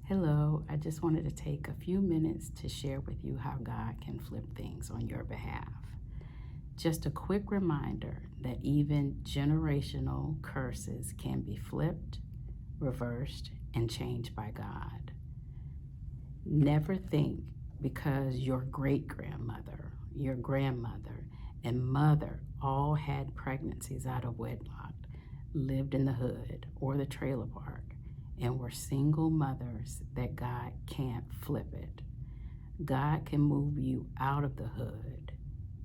Hello, I just wanted to take a few minutes to share with you how God can flip things on your behalf. Just a quick reminder that even generational curses can be flipped, reversed, and changed by God. Never think because your great-grandmother, your grandmother, and mother all had pregnancies out of wedlock, lived in the hood or the trailer park, and were single mothers that God can't flip it. God can move you out of the hood,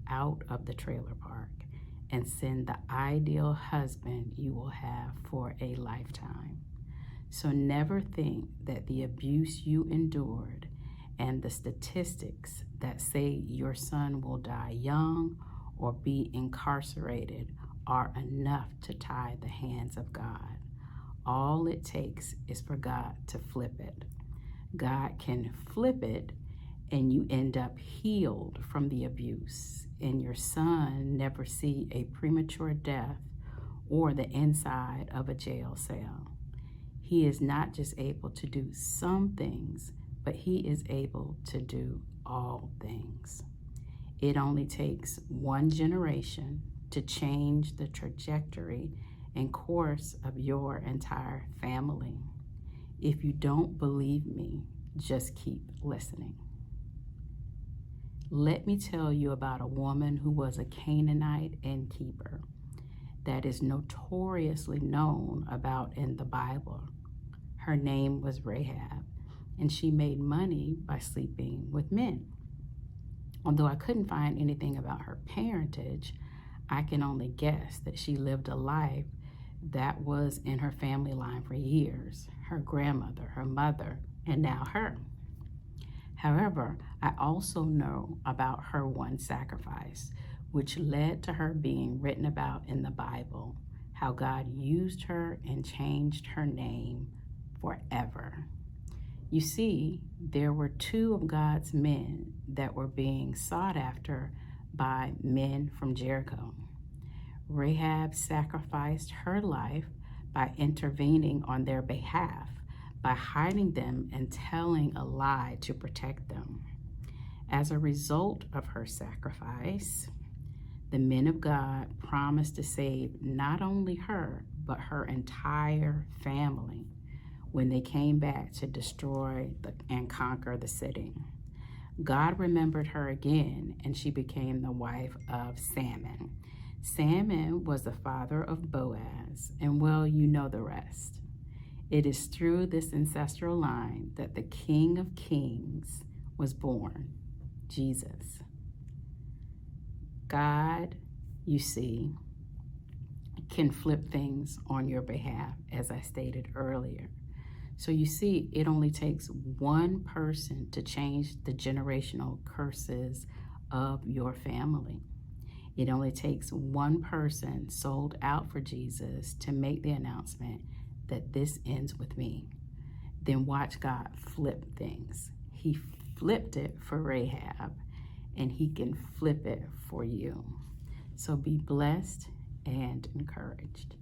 out of the trailer park, and send the ideal husband you will have for a lifetime. So never think that the abuse you endured and the statistics that say your son will die young or be incarcerated are enough to tie the hands of God. All it takes is for God to flip it. God can flip it and you end up healed from the abuse, and your son never see a premature death or the inside of a jail cell. He is not just able to do some things, but he is able to do all things. It only takes one generation to change the trajectory and course of your entire family. If you don't believe me, just keep listening. Let me tell you about a woman who was a Canaanite innkeeper that is notoriously known about in the Bible. Her name was Rahab, and she made money by sleeping with men. Although I couldn't find anything about her parentage, I can only guess that she lived a life that was in her family line for years, her grandmother, her mother, and now her. However, I also know about her one sacrifice, which led to her being written about in the Bible, how God used her and changed her name forever. You see, there were two of God's men that were being sought after by men from Jericho. Rahab sacrificed her life by intervening on their behalf, by hiding them and telling a lie to protect them. As a result of her sacrifice, the men of God promised to save not only her, but her entire family when they came back to destroy and conquer the city. God remembered her again, and she became the wife of Salmon. Salmon was the father of Boaz, and well, you know the rest. It is through this ancestral line that the King of Kings was born, Jesus. God, you see, can flip things on your behalf, as I stated earlier. So you see, it only takes one person to change the generational curses of your family. It only takes one person sold out for Jesus to make the announcement that this ends with me. Then watch God flip things. He flipped it for Rahab, and he can flip it for you. So be blessed and encouraged.